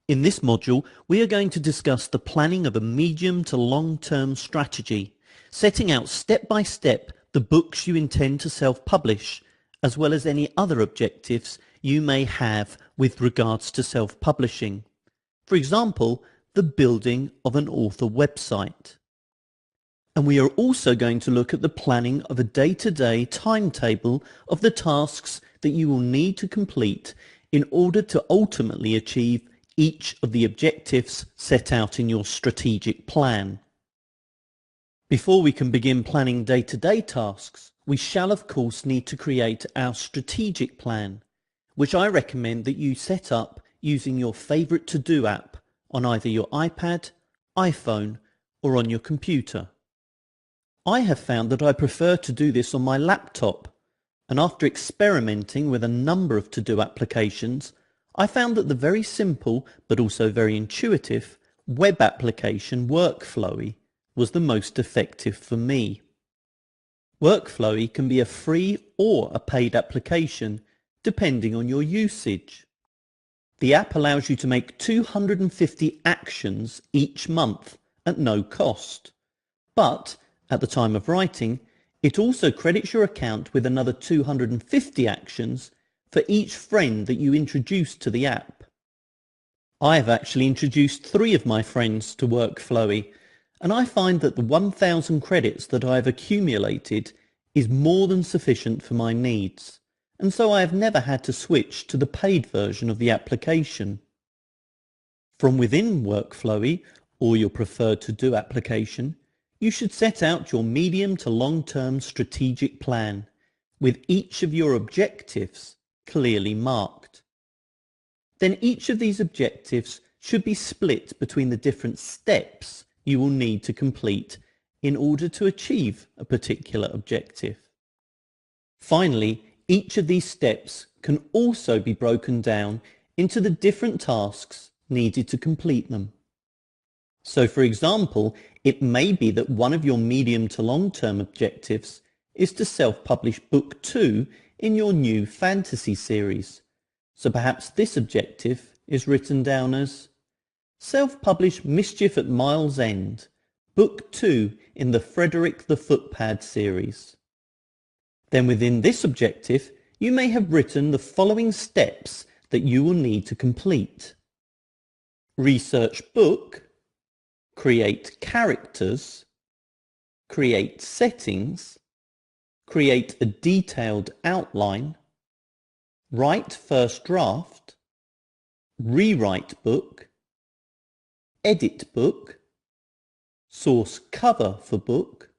In this module, we are going to discuss the planning of a medium to long-term strategy, setting out step by step the books you intend to self-publish, as well as any other objectives you may have with regards to self-publishing. For example, the building of an author website. And we are also going to look at the planning of a day-to-day timetable of the tasks that you will need to complete in order to ultimately achieve each of the objectives set out in your strategic plan. Before we can begin planning day-to-day tasks, we shall of course need to create our strategic plan, which I recommend that you set up using your favourite to-do app on either your iPad, iPhone, or on your computer. I have found that I prefer to do this on my laptop, and after experimenting with a number of to-do applications, I found that the very simple but also very intuitive web application Workflowy was the most effective for me. Workflowy can be a free or a paid application depending on your usage. The app allows you to make 250 actions each month at no cost, but at the time of writing, it also credits your account with another 250 actions for each friend that you introduce to the app. I have actually introduced 3 of my friends to Workflowy, and I find that the 1,000 credits that I have accumulated is more than sufficient for my needs, and so I have never had to switch to the paid version of the application. From within Workflowy, or your preferred to-do application, you should set out your medium to long-term strategic plan, with each of your objectives clearly marked. Then each of these objectives should be split between the different steps you will need to complete in order to achieve a particular objective. Finally, each of these steps can also be broken down into the different tasks needed to complete them. So for example, it may be that one of your medium to long-term objectives is to self-publish book 2 in your new fantasy series. So perhaps this objective is written down as self-publish Mischief at Miles End, book 2 in the Frederick the Footpad series. Then within this objective, you may have written the following steps that you will need to complete. Research book, create characters, create settings, create a detailed outline, write first draft, rewrite book, edit book, source cover for book,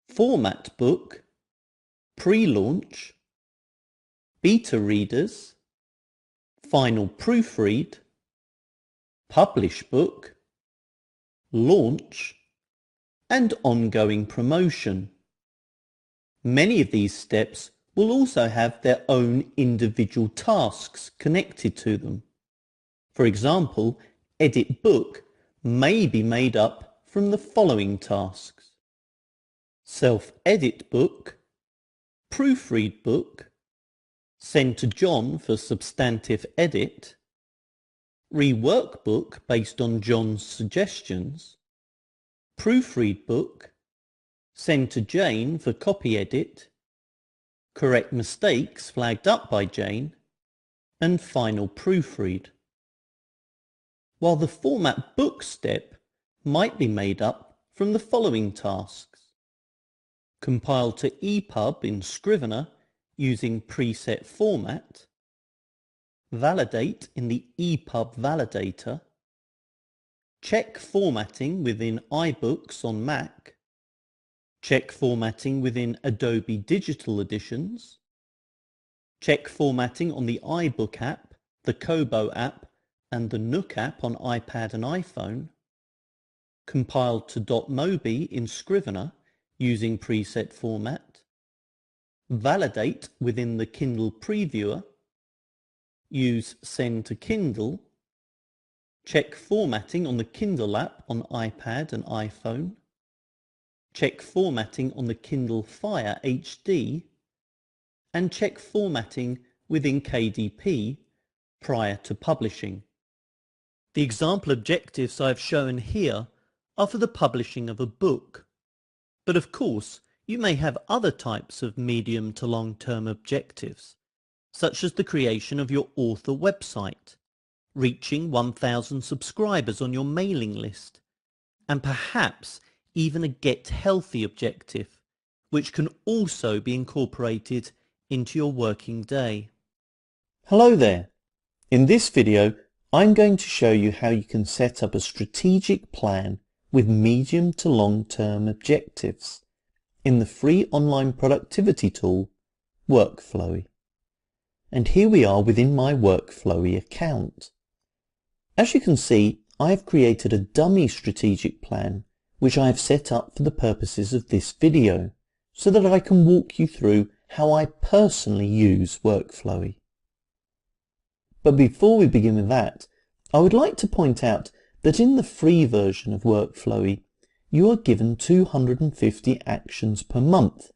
format book, pre-launch, beta readers, final proofread, publish book, launch, and ongoing promotion. Many of these steps will also have their own individual tasks connected to them. For example, edit book may be made up from the following tasks: self-edit book, proofread book, send to John for substantive edit, rework book based on John's suggestions, proofread book, send to Jane for copy edit, correct mistakes flagged up by Jane, and final proofread. While the format book step might be made up from the following tasks: compile to EPUB in Scrivener using preset format, validate in the EPUB validator, check formatting within iBooks on Mac, check formatting within Adobe Digital Editions, check formatting on the iBook app, the Kobo app, and the Nook app on iPad and iPhone, compile to .mobi in Scrivener using preset format, validate within the Kindle Previewer, use send to Kindle, check formatting on the Kindle app on iPad and iPhone, check formatting on the Kindle Fire HD, and check formatting within KDP prior to publishing. The example objectives I have shown here are for the publishing of a book. But of course, you may have other types of medium to long-term objectives, such as the creation of your author website, reaching 1,000 subscribers on your mailing list, and perhaps even a Get Healthy objective, which can also be incorporated into your working day. Hello there. In this video, I'm going to show you how you can set up a strategic plan with medium to long-term objectives in the free online productivity tool, Workflowy. And here we are within my Workflowy account. As you can see, I have created a dummy strategic plan which I have set up for the purposes of this video so that I can walk you through how I personally use Workflowy. But before we begin with that, I would like to point out that in the free version of Workflowy, you are given 250 actions per month,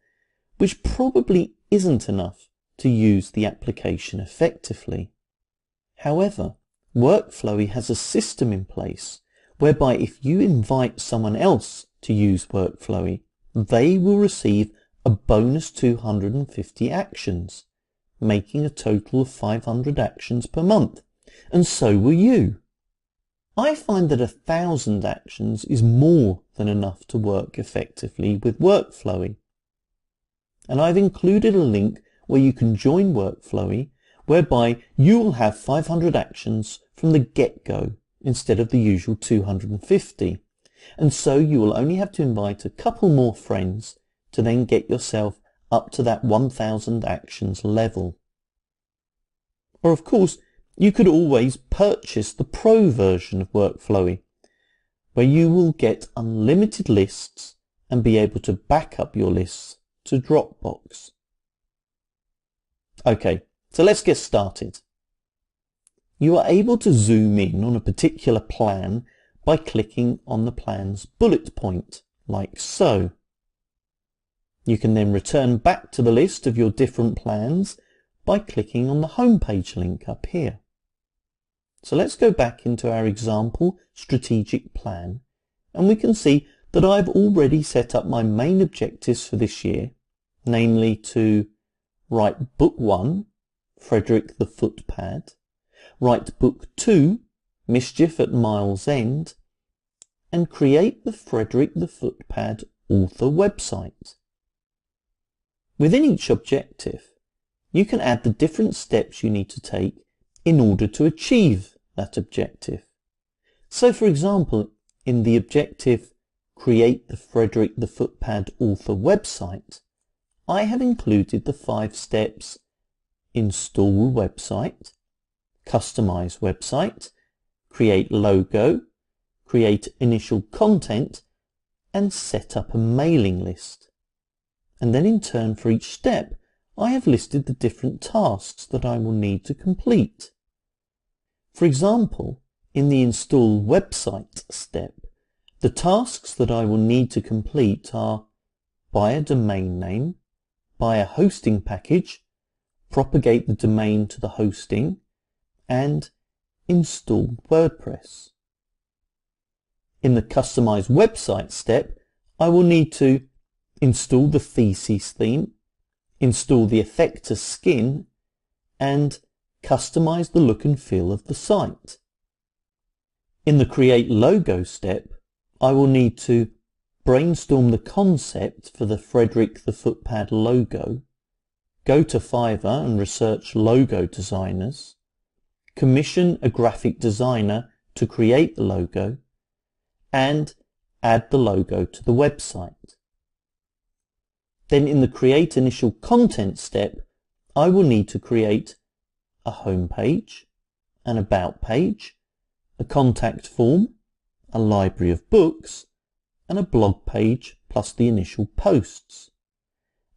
which probably isn't enough to use the application effectively. However, Workflowy has a system in place whereby if you invite someone else to use Workflowy, they will receive a bonus 250 actions, making a total of 500 actions per month, and so will you. I find that 1,000 actions is more than enough to work effectively with Workflowy. And I've included a link where you can join Workflowy, whereby you will have 500 actions from the get-go instead of the usual 250. And so you will only have to invite a couple more friends to then get yourself up to that 1,000 actions level. Or of course, you could always purchase the Pro version of Workflowy, where you will get unlimited lists and be able to back up your lists to Dropbox. Okay, so let's get started. You are able to zoom in on a particular plan by clicking on the plan's bullet point, like so. You can then return back to the list of your different plans by clicking on the homepage link up here. So let's go back into our example strategic plan, and we can see that I've already set up my main objectives for this year, namely to write Book 1, Frederick the Footpad, write Book 2, Mischief at Mile's End, and create the Frederick the Footpad author website. Within each objective, you can add the different steps you need to take in order to achieve that objective. So for example, in the objective Create the Frederick the Footpad author website, I have included the 5 steps: install website, customize website, create logo, create initial content, and set up a mailing list. And then in turn for each step, I have listed the different tasks that I will need to complete. For example, in the install website step, the tasks that I will need to complete are buy a domain name, buy a hosting package, propagate the domain to the hosting, and install WordPress. In the customize website step, I will need to install the Theses theme, install the Effector skin, and customize the look and feel of the site. In the Create Logo step, I will need to brainstorm the concept for the Frederick the Footpad logo, go to Fiverr and research logo designers, commission a graphic designer to create the logo, and add the logo to the website. Then in the Create Initial Content step, I will need to create a home page, an about page, a contact form, a library of books, and a blog page plus the initial posts.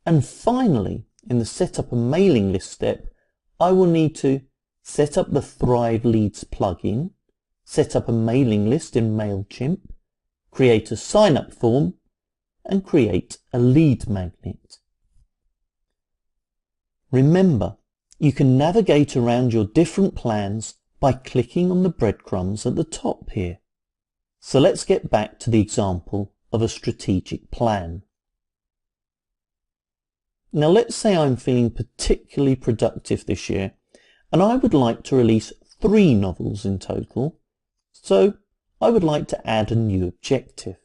And finally, in the Set Up a Mailing List step, I will need to set up the Thrive Leads plugin, set up a mailing list in MailChimp, create a sign-up form, and create a lead magnet. Remember, you can navigate around your different plans by clicking on the breadcrumbs at the top here. So let's get back to the example of a strategic plan. Now let's say I'm feeling particularly productive this year and I would like to release 3 novels in total, so I would like to add a new objective.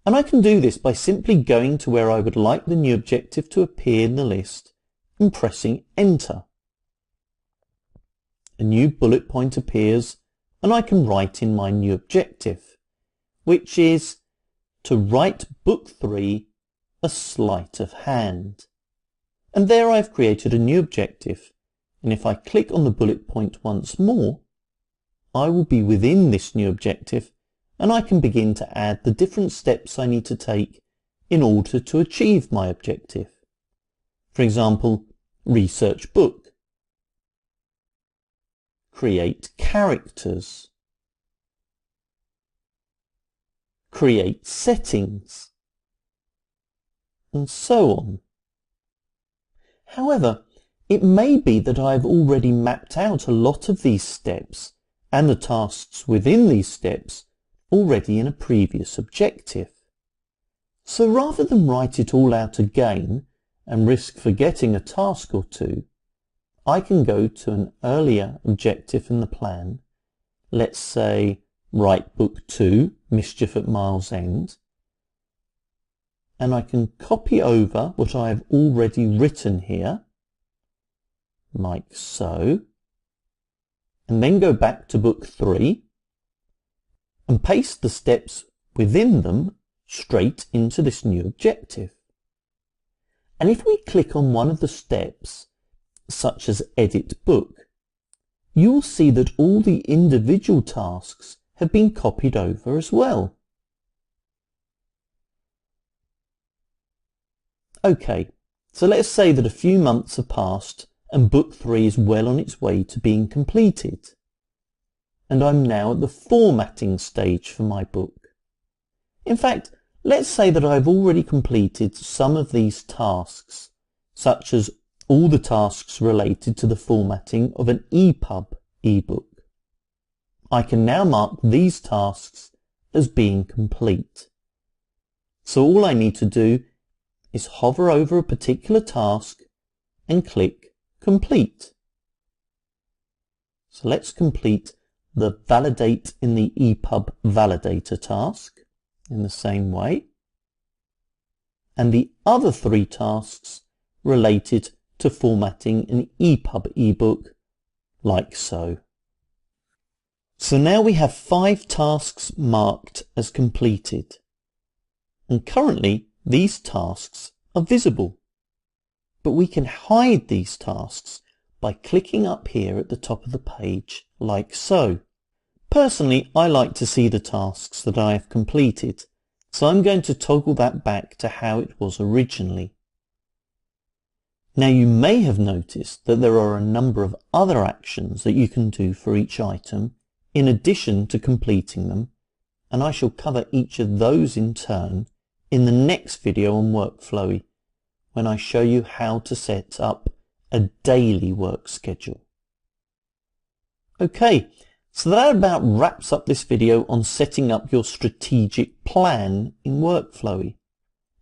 And I can do this by simply going to where I would like the new objective to appear in the list and pressing Enter. A new bullet point appears and I can write in my new objective, which is to write book 3 a sleight of hand. And there I've created a new objective, and if I click on the bullet point once more, I will be within this new objective and I can begin to add the different steps I need to take in order to achieve my objective. For example, research book, create characters, create settings, and so on. However, it may be that I've already mapped out a lot of these steps and the tasks within these steps already in a previous objective. So rather than write it all out again and risk forgetting a task or two, I can go to an earlier objective in the plan, let's say write book 2, Mischief at Miles End, and I can copy over what I have already written here, like so, and then go back to book 3 and paste the steps within them straight into this new objective. And if we click on one of the steps, such as Edit Book, you will see that all the individual tasks have been copied over as well. Okay, so let's say that a few months have passed and book 3 is well on its way to being completed. And I'm now at the formatting stage for my book. In fact, let's say that I've already completed some of these tasks, such as all the tasks related to the formatting of an EPUB ebook. I can now mark these tasks as being complete. So all I need to do is hover over a particular task and click Complete. So let's complete the Validate in the EPUB Validator task in the same way, and the other 3 tasks related to formatting an EPUB ebook like so. So now we have 5 tasks marked as completed, and currently these tasks are visible, but we can hide these tasks by clicking up here at the top of the page like so. Personally, I like to see the tasks that I have completed, so I'm going to toggle that back to how it was originally. Now you may have noticed that there are a number of other actions that you can do for each item in addition to completing them, and I shall cover each of those in turn in the next video on Workflowy, when I show you how to set up a daily work schedule. Okay, so that about wraps up this video on setting up your strategic plan in Workflowy.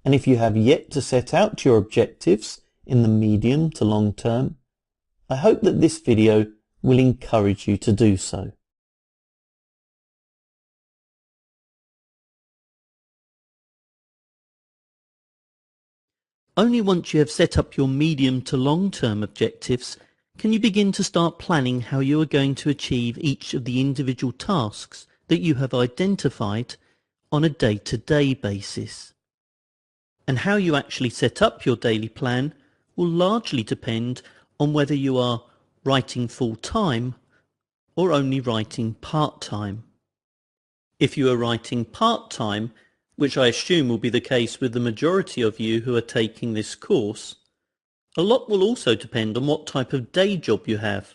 And if you have yet to set out your objectives in the medium to long term, I hope that this video will encourage you to do so. Only once you have set up your medium to long-term objectives can you begin to start planning how you are going to achieve each of the individual tasks that you have identified on a day-to-day basis. And how you actually set up your daily plan will largely depend on whether you are writing full-time or only writing part-time. If you are writing part-time, which I assume will be the case with the majority of you who are taking this course, a lot will also depend on what type of day job you have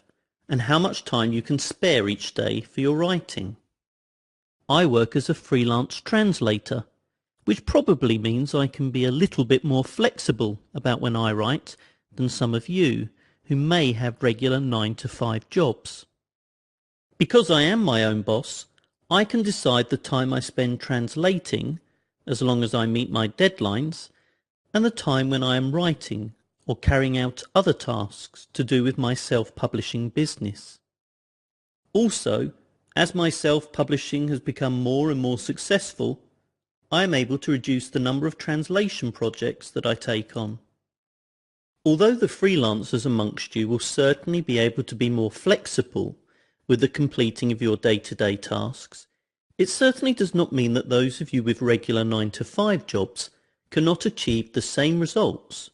and how much time you can spare each day for your writing. I work as a freelance translator, which probably means I can be a little bit more flexible about when I write than some of you who may have regular 9-to-5 jobs. Because I am my own boss, I can decide the time I spend translating, as long as I meet my deadlines, and the time when I am writing or carrying out other tasks to do with my self-publishing business. Also, as my self-publishing has become more and more successful, I am able to reduce the number of translation projects that I take on. Although the freelancers amongst you will certainly be able to be more flexible with the completing of your day-to-day tasks, it certainly does not mean that those of you with regular 9-to-5 jobs cannot achieve the same results.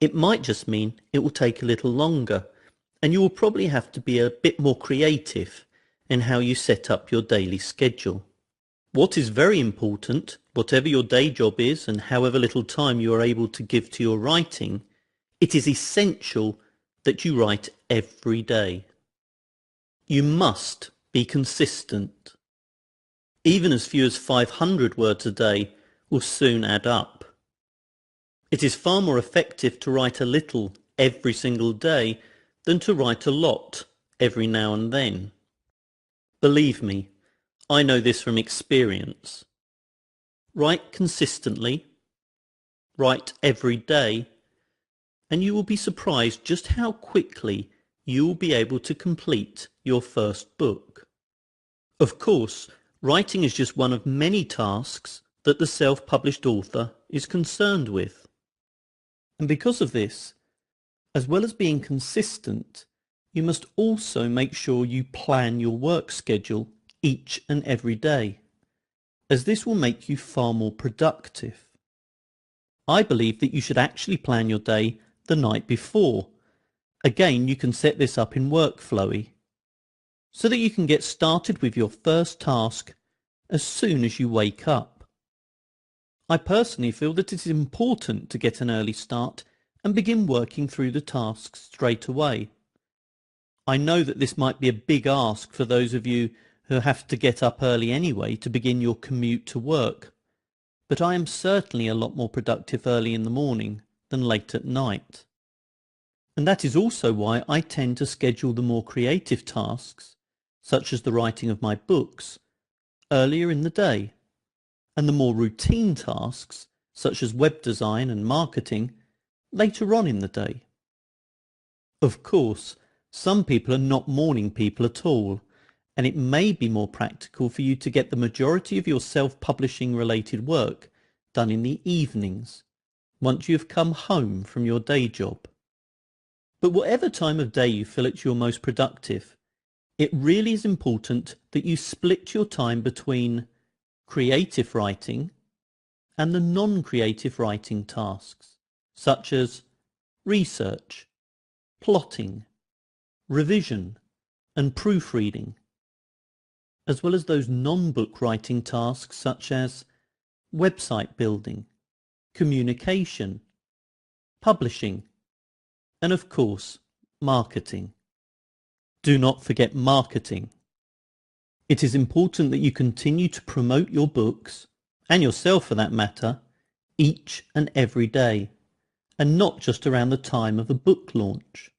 It might just mean it will take a little longer, and you will probably have to be a bit more creative in how you set up your daily schedule. What is very important, whatever your day job is and however little time you are able to give to your writing, it is essential that you write every day. You must be consistent. Even as few as 500 words a day will soon add up. It is far more effective to write a little every single day than to write a lot every now and then. Believe me, I know this from experience. Write consistently, write every day, and you will be surprised just how quickly you will be able to complete your first book. Of course, writing is just one of many tasks that the self-published author is concerned with. And because of this, as well as being consistent, you must also make sure you plan your work schedule each and every day, as this will make you far more productive. I believe that you should actually plan your day the night before. Again, you can set this up in Workflowy, so that you can get started with your first task as soon as you wake up. I personally feel that it is important to get an early start and begin working through the tasks straight away. I know that this might be a big ask for those of you who have to get up early anyway to begin your commute to work, but I am certainly a lot more productive early in the morning than late at night. And that is also why I tend to schedule the more creative tasks, such as the writing of my books, earlier in the day, and the more routine tasks, such as web design and marketing, later on in the day. Of course, some people are not morning people at all, and it may be more practical for you to get the majority of your self-publishing related work done in the evenings, once you have come home from your day job. But whatever time of day you feel it's your most productive, it really is important that you split your time between creative writing and the non-creative writing tasks, such as research, plotting, revision, and proofreading, as well as those non-book writing tasks such as website building, communication, publishing, and of course, marketing. Do not forget marketing. It is important that you continue to promote your books, and yourself for that matter, each and every day, and not just around the time of a book launch.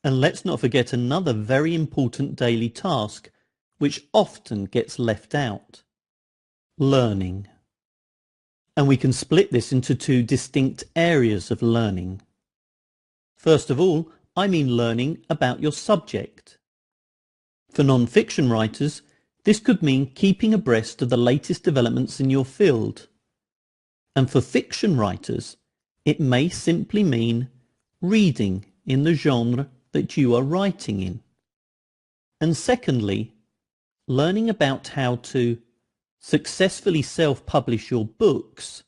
And let's not forget another very important daily task, which often gets left out: learning. And we can split this into two distinct areas of learning. First of all, I mean learning about your subject. For non-fiction writers, this could mean keeping abreast of the latest developments in your field. And for fiction writers, it may simply mean reading in the genre that you are writing in. And secondly, learning about how to successfully self-publish your books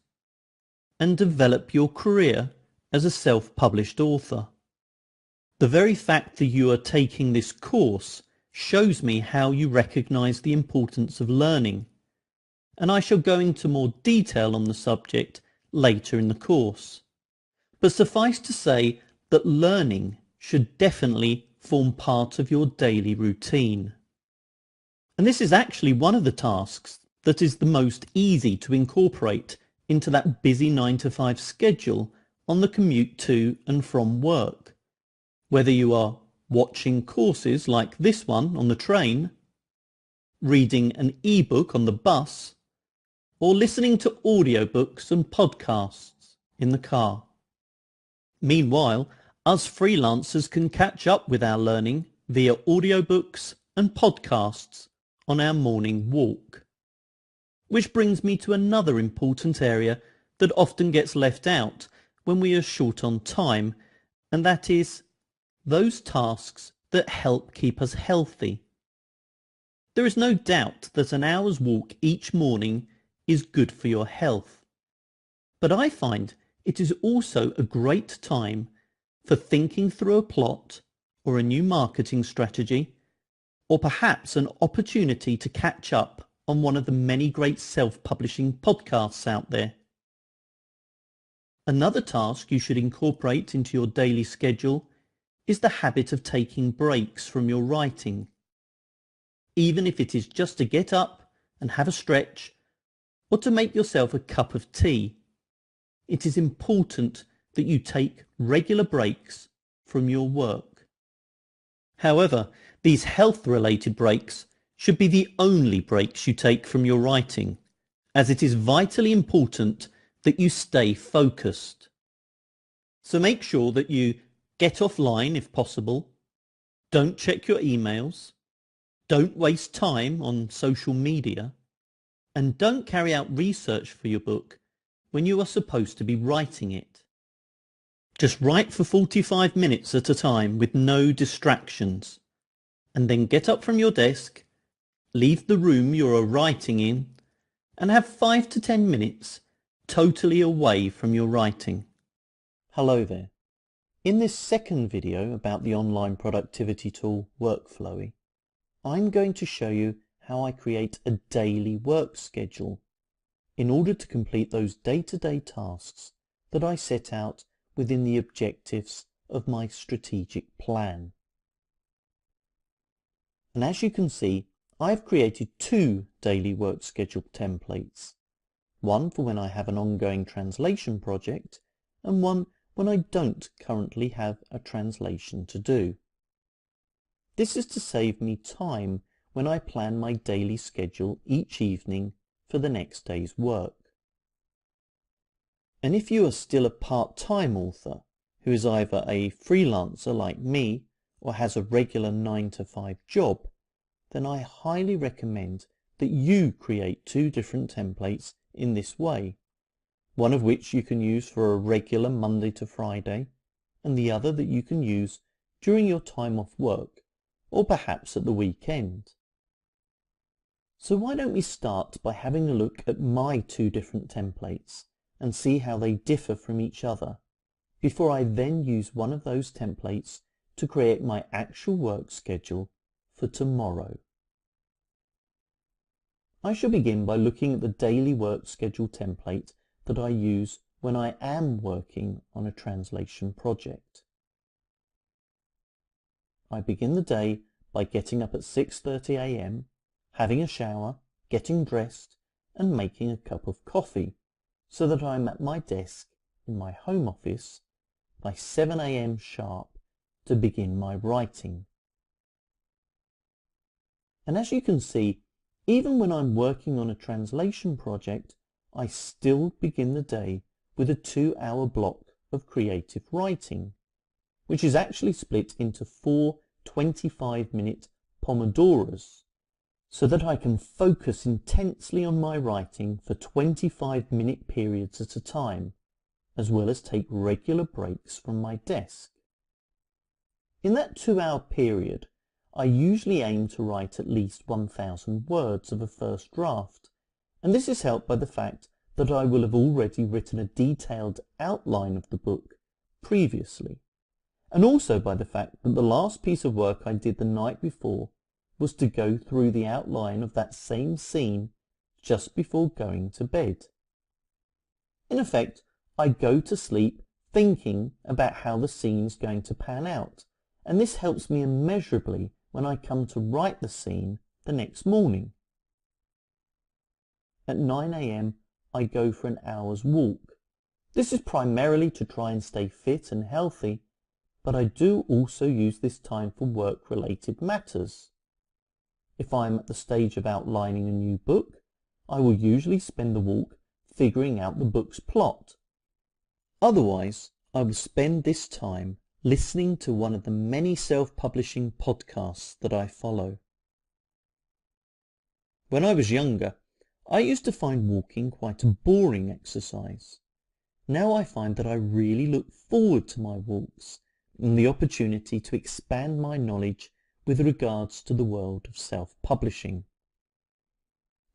and develop your career as a self-published author. The very fact that you are taking this course shows me how you recognise the importance of learning, and I shall go into more detail on the subject later in the course. But suffice to say that learning should definitely form part of your daily routine. And this is actually one of the tasks that is the most easy to incorporate into that busy 9-to-5 schedule on the commute to and from work, whether you are watching courses like this one on the train, reading an e-book on the bus, or listening to audiobooks and podcasts in the car. Meanwhile, us freelancers can catch up with our learning via audiobooks and podcasts on our morning walk. Which brings me to another important area that often gets left out when we are short on time, and that is those tasks that help keep us healthy. There is no doubt that an hour's walk each morning is good for your health. But I find it is also a great time for thinking through a plot or a new marketing strategy, or perhaps an opportunity to catch up on one of the many great self-publishing podcasts out there. Another task you should incorporate into your daily schedule is the habit of taking breaks from your writing. Even if it is just to get up and have a stretch, or to make yourself a cup of tea, it is important that you take regular breaks from your work. However, these health-related breaks should be the only breaks you take from your writing, as it is vitally important that you stay focused. So make sure that you get offline if possible, don't check your emails, don't waste time on social media, and don't carry out research for your book when you are supposed to be writing it. Just write for 45 minutes at a time with no distractions, and then get up from your desk, leave the room you are writing in, and have 5 to 10 minutes totally away from your writing. Hello there. In this second video about the online productivity tool Workflowy, I'm going to show you how I create a daily work schedule in order to complete those day-to-day tasks that I set out within the objectives of my strategic plan. And as you can see, I've created 2 daily work schedule templates, one for when I have an ongoing translation project and one when I don't currently have a translation to do. This is to save me time when I plan my daily schedule each evening for the next day's work. And if you are still a part-time author who is either a freelancer like me or has a regular 9-to-5 job, then I highly recommend that you create 2 different templates in this way, one of which you can use for a regular Monday to Friday, and the other that you can use during your time off work, or perhaps at the weekend. So why don't we start by having a look at my 2 different templates and see how they differ from each other, before I then use one of those templates to create my actual work schedule for tomorrow. I shall begin by looking at the daily work schedule template that I use when I am working on a translation project. I begin the day by getting up at 6:30 a.m, having a shower, getting dressed, and making a cup of coffee, so that I am at my desk in my home office by 7 a.m. sharp to begin my writing. And as you can see, even when I'm working on a translation project, I still begin the day with a 2-hour block of creative writing, which is actually split into 4 25-minute pomodoros, so that I can focus intensely on my writing for 25-minute periods at a time, as well as take regular breaks from my desk. In that 2-hour period, I usually aim to write at least 1,000 words of a first draft, and this is helped by the fact that I will have already written a detailed outline of the book previously, and also by the fact that the last piece of work I did the night before was to go through the outline of that same scene just before going to bed. In effect, I go to sleep thinking about how the scene's going to pan out, and this helps me immeasurably when I come to write the scene the next morning. At 9 a.m. I go for an hour's walk. This is primarily to try and stay fit and healthy, but I do also use this time for work-related matters. If I am at the stage of outlining a new book, I will usually spend the walk figuring out the book's plot. Otherwise, I will spend this time listening to one of the many self-publishing podcasts that I follow. When I was younger, I used to find walking quite a boring exercise. Now I find that I really look forward to my walks and the opportunity to expand my knowledge with regards to the world of self-publishing.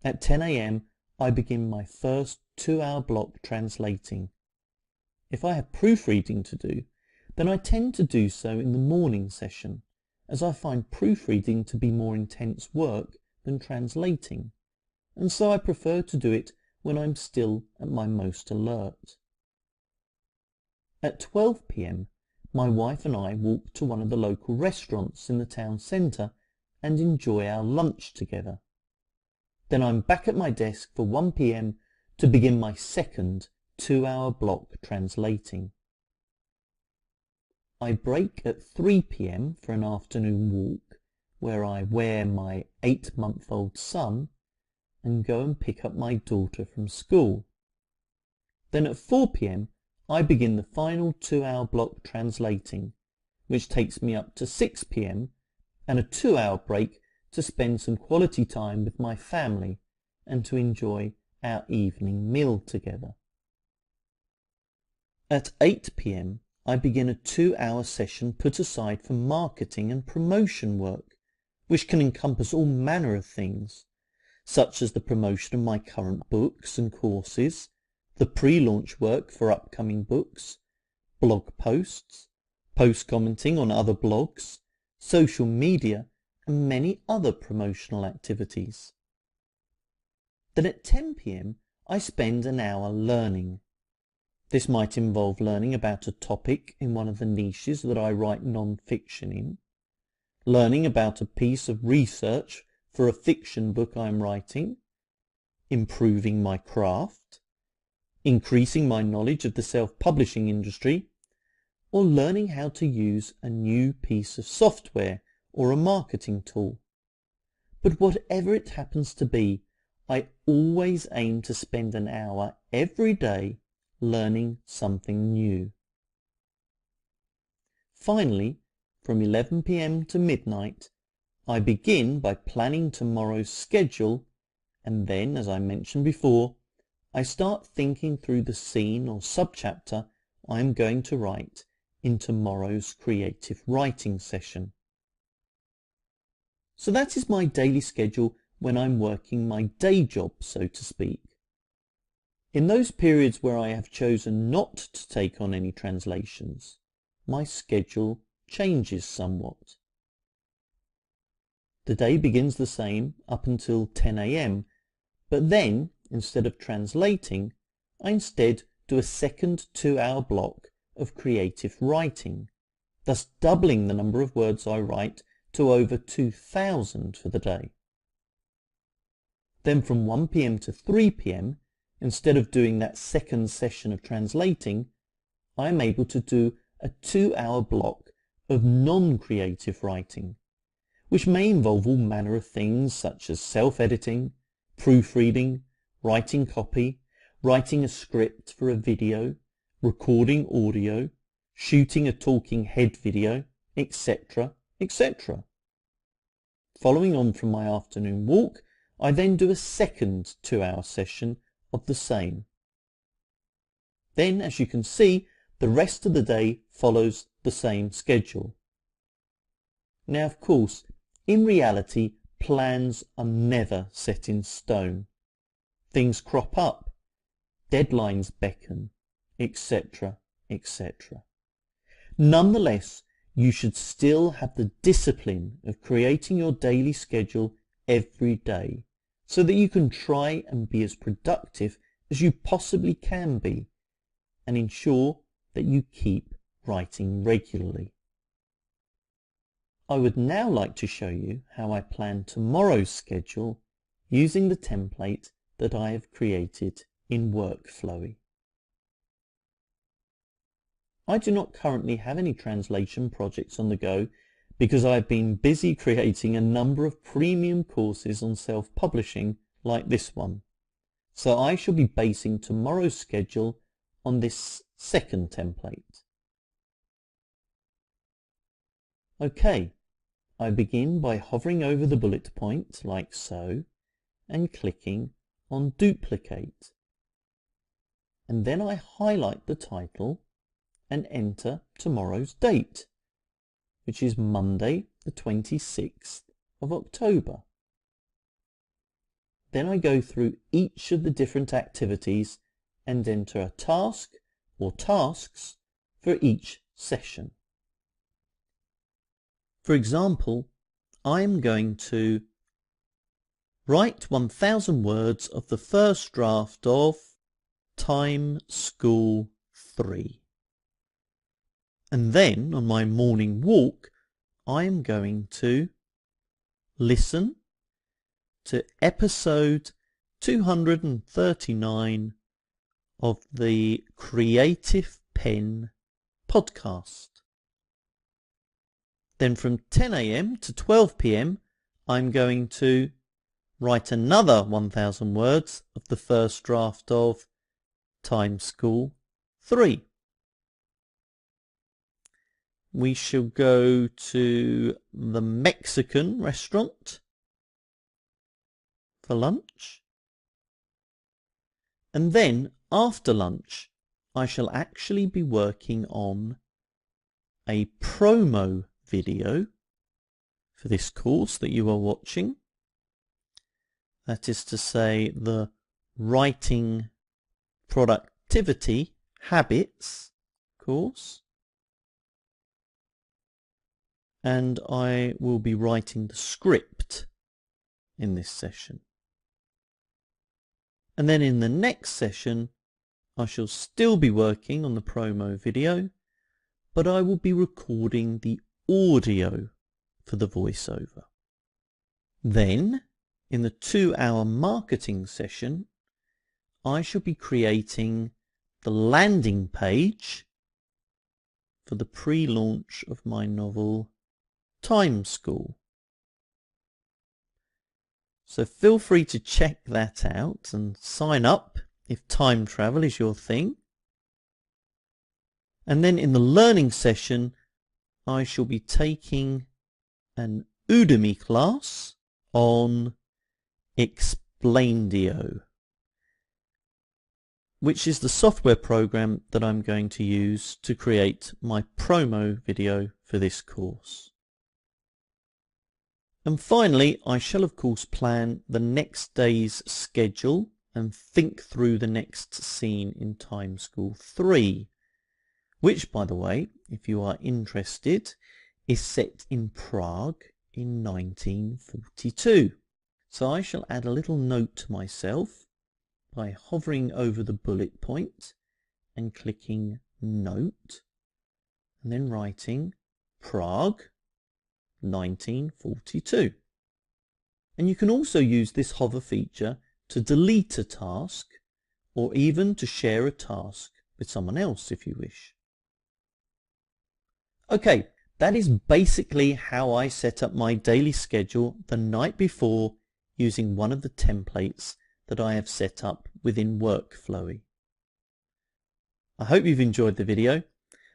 At 10 a.m. I begin my first 2-hour block translating. If I have proofreading to do, then I tend to do so in the morning session, as I find proofreading to be more intense work than translating, and so I prefer to do it when I'm still at my most alert. At 12 p.m. my wife and I walk to one of the local restaurants in the town centre and enjoy our lunch together. Then I'm back at my desk for 1 p.m. to begin my second 2-hour block translating. I break at 3 p.m. for an afternoon walk where I wear my 8-month-old son and go and pick up my daughter from school. Then at 4 p.m. I begin the final 2-hour block translating, which takes me up to 6 p.m. and a 2-hour break to spend some quality time with my family and to enjoy our evening meal together. At 8 p.m. I begin a 2-hour session put aside for marketing and promotion work, which can encompass all manner of things, such as the promotion of my current books and courses, the pre-launch work for upcoming books, blog posts, post commenting on other blogs, social media, and many other promotional activities. Then at 10 p.m. I spend an hour learning. This might involve learning about a topic in one of the niches that I write non-fiction in, learning about a piece of research for a fiction book I am writing, improving my craft, increasing my knowledge of the self-publishing industry, or learning how to use a new piece of software or a marketing tool. But whatever it happens to be, I always aim to spend an hour every day learning something new. Finally, from 11 p.m. to midnight, I begin by planning tomorrow's schedule, and then, as I mentioned before, I start thinking through the scene or subchapter I am going to write in tomorrow's creative writing session. So that is my daily schedule when I'm working my day job, so to speak. In those periods where I have chosen not to take on any translations, my schedule changes somewhat. The day begins the same up until 10 a.m, but then, instead of translating, I instead do a second 2-hour block of creative writing, thus doubling the number of words I write to over 2,000 for the day. Then from 1 p.m. to 3 p.m, instead of doing that second session of translating, I am able to do a 2-hour block of non-creative writing, which may involve all manner of things such as self-editing, proofreading, writing copy, writing a script for a video, recording audio, shooting a talking head video, etc., etc. Following on from my afternoon walk, I then do a second 2-hour session of the same. Then, as you can see, the rest of the day follows the same schedule. Now, of course, in reality, plans are never set in stone. Things crop up, deadlines beckon, etc., etc. Nonetheless, you should still have the discipline of creating your daily schedule every day, so that you can try and be as productive as you possibly can be, and ensure that you keep writing regularly. I would now like to show you how I plan tomorrow's schedule using the template that I have created in Workflowy. I do not currently have any translation projects on the go because I have been busy creating a number of premium courses on self-publishing like this one. So I shall be basing tomorrow's schedule on this second template. Okay, I begin by hovering over the bullet point like so and clicking on Duplicate. And then I highlight the title and enter tomorrow's date, which is Monday the 26th of October. Then I go through each of the different activities and enter a task or tasks for each session. For example, I am going to write 1,000 words of the first draft of Time School 3. And then on my morning walk, I am going to listen to episode 239 of the Creative Pen podcast. Then from 10 a.m. to 12 p.m. I'm going to write another 1,000 words of the first draft of Time School 3. We shall go to the Mexican restaurant for lunch. And then after lunch, I shall actually be working on a promo video for this course that you are watching. That is to say, the Writing Productivity Habits course. And I will be writing the script in this session. And then in the next session, I shall still be working on the promo video, but I will be recording the audio for the voiceover. Then, in the 2-hour marketing session, I shall be creating the landing page for the pre-launch of my novel Time School. So feel free to check that out and sign up if time travel is your thing. And then in the learning session, I shall be taking an Udemy class on Explaindio, which is the software program that I'm going to use to create my promo video for this course. And finally, I shall of course plan the next day's schedule and think through the next scene in Time School 3, which, by the way, if you are interested, is set in Prague in 1942. So I shall add a little note to myself by hovering over the bullet point and clicking Note, and then writing Prague 1942. And you can also use this hover feature to delete a task or even to share a task with someone else if you wish. Okay, that is basically how I set up my daily schedule the night before using one of the templates that I have set up within Workflowy. I hope you've enjoyed the video,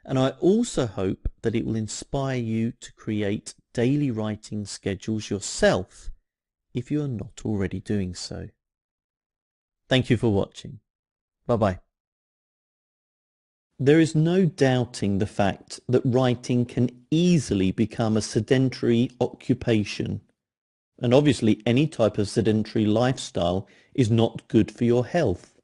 and I also hope that it will inspire you to create daily writing schedules yourself if you are not already doing so. Thank you for watching. Bye-bye. There is no doubting the fact that writing can easily become a sedentary occupation, and obviously any type of sedentary lifestyle is not good for your health.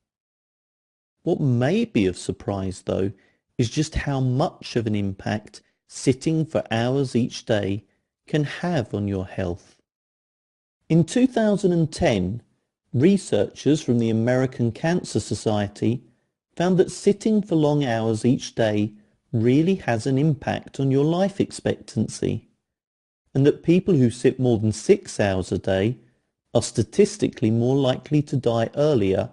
What may be of surprise, though, is just how much of an impact sitting for hours each day can have on your health. In 2010, researchers from the American Cancer Society found that sitting for long hours each day really has an impact on your life expectancy, and that people who sit more than 6 hours a day are statistically more likely to die earlier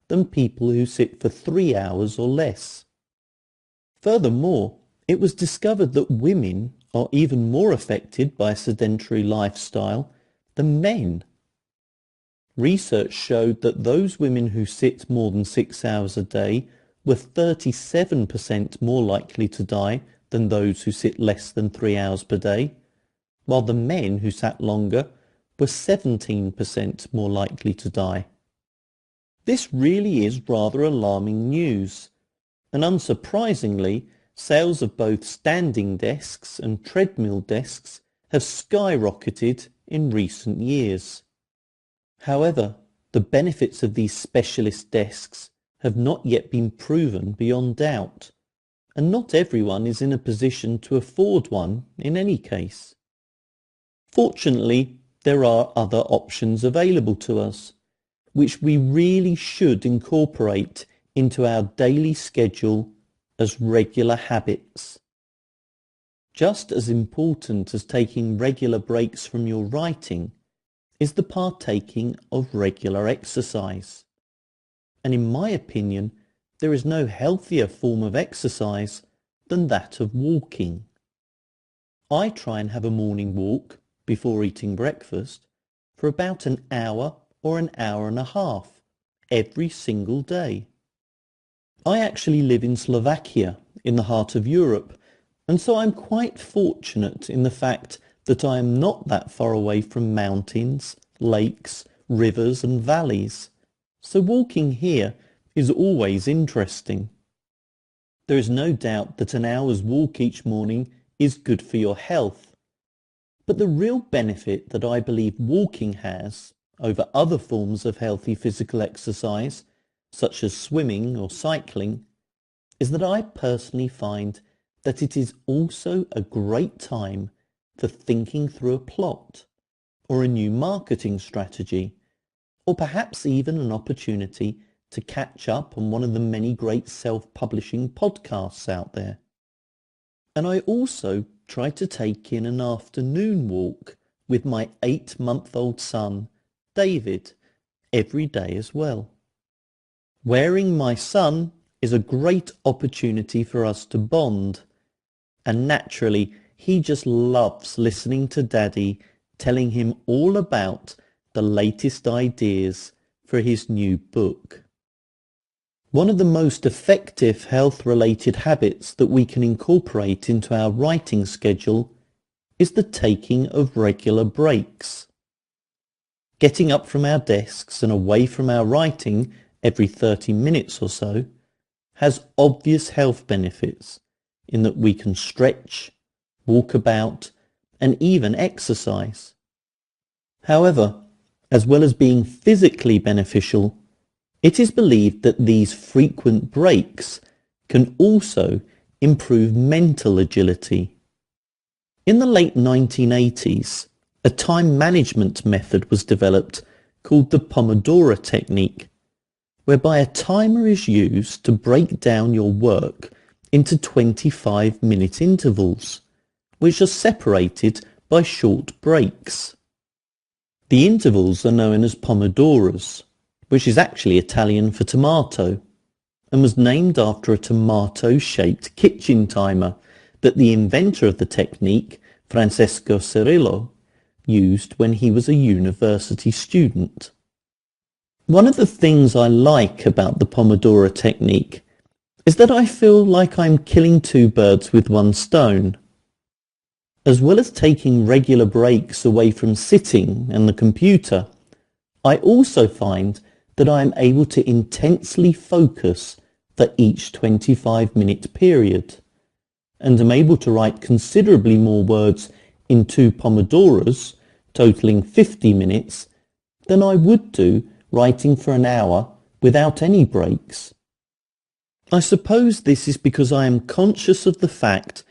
than people who sit for 3 hours or less. Furthermore, it was discovered that women are even more affected by a sedentary lifestyle than men. Research showed that those women who sit more than 6 hours a day were 37% more likely to die than those who sit less than 3 hours per day, while the men who sat longer were 17% more likely to die. This really is rather alarming news, and unsurprisingly, sales of both standing desks and treadmill desks have skyrocketed in recent years. However, the benefits of these specialist desks have not yet been proven beyond doubt, and not everyone is in a position to afford one in any case. Fortunately, there are other options available to us, which we really should incorporate into our daily schedule as regular habits. Just as important as taking regular breaks from your writing is the partaking of regular exercise. And in my opinion, there is no healthier form of exercise than that of walking. I try and have a morning walk before eating breakfast for about an hour or an hour and a half every single day. I actually live in Slovakia, in the heart of Europe, and so I'm quite fortunate in the fact that I am not that far away from mountains, lakes, rivers and valleys. So walking here is always interesting. There is no doubt that an hour's walk each morning is good for your health. But the real benefit that I believe walking has over other forms of healthy physical exercise, such as swimming or cycling, is that I personally find that it is also a great time for thinking through a plot, or a new marketing strategy, or perhaps even an opportunity to catch up on one of the many great self-publishing podcasts out there. And I also try to take in an afternoon walk with my 8-month-old son, David, every day as well. Wearing my son is a great opportunity for us to bond, and naturally he just loves listening to Daddy telling him all about the latest ideas for his new book. One of the most effective health-related habits that we can incorporate into our writing schedule is the taking of regular breaks. Getting up from our desks and away from our writing every 30 minutes or so has obvious health benefits in that we can stretch, walk about, and even exercise. However, as well as being physically beneficial, it is believed that these frequent breaks can also improve mental agility. In the late 1980s, a time management method was developed called the Pomodoro technique, whereby a timer is used to break down your work into 25-minute intervals, which are separated by short breaks. The intervals are known as pomodoros, which is actually Italian for tomato, and was named after a tomato-shaped kitchen timer that the inventor of the technique, Francesco Cirillo, used when he was a university student. One of the things I like about the Pomodoro technique is that I feel like I'm killing two birds with one stone. As well as taking regular breaks away from sitting and the computer, I also find that I am able to intensely focus for each 25-minute period, and am able to write considerably more words in 2 Pomodoros, totaling 50 minutes, than I would do writing for an hour without any breaks. I suppose this is because I am conscious of the fact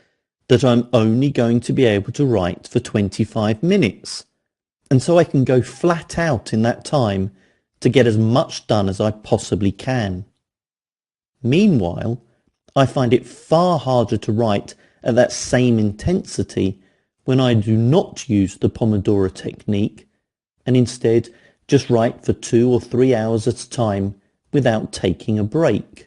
that I'm only going to be able to write for 25 minutes, and so I can go flat out in that time to get as much done as I possibly can. Meanwhile, I find it far harder to write at that same intensity when I do not use the Pomodoro technique and instead just write for 2 or 3 hours at a time without taking a break.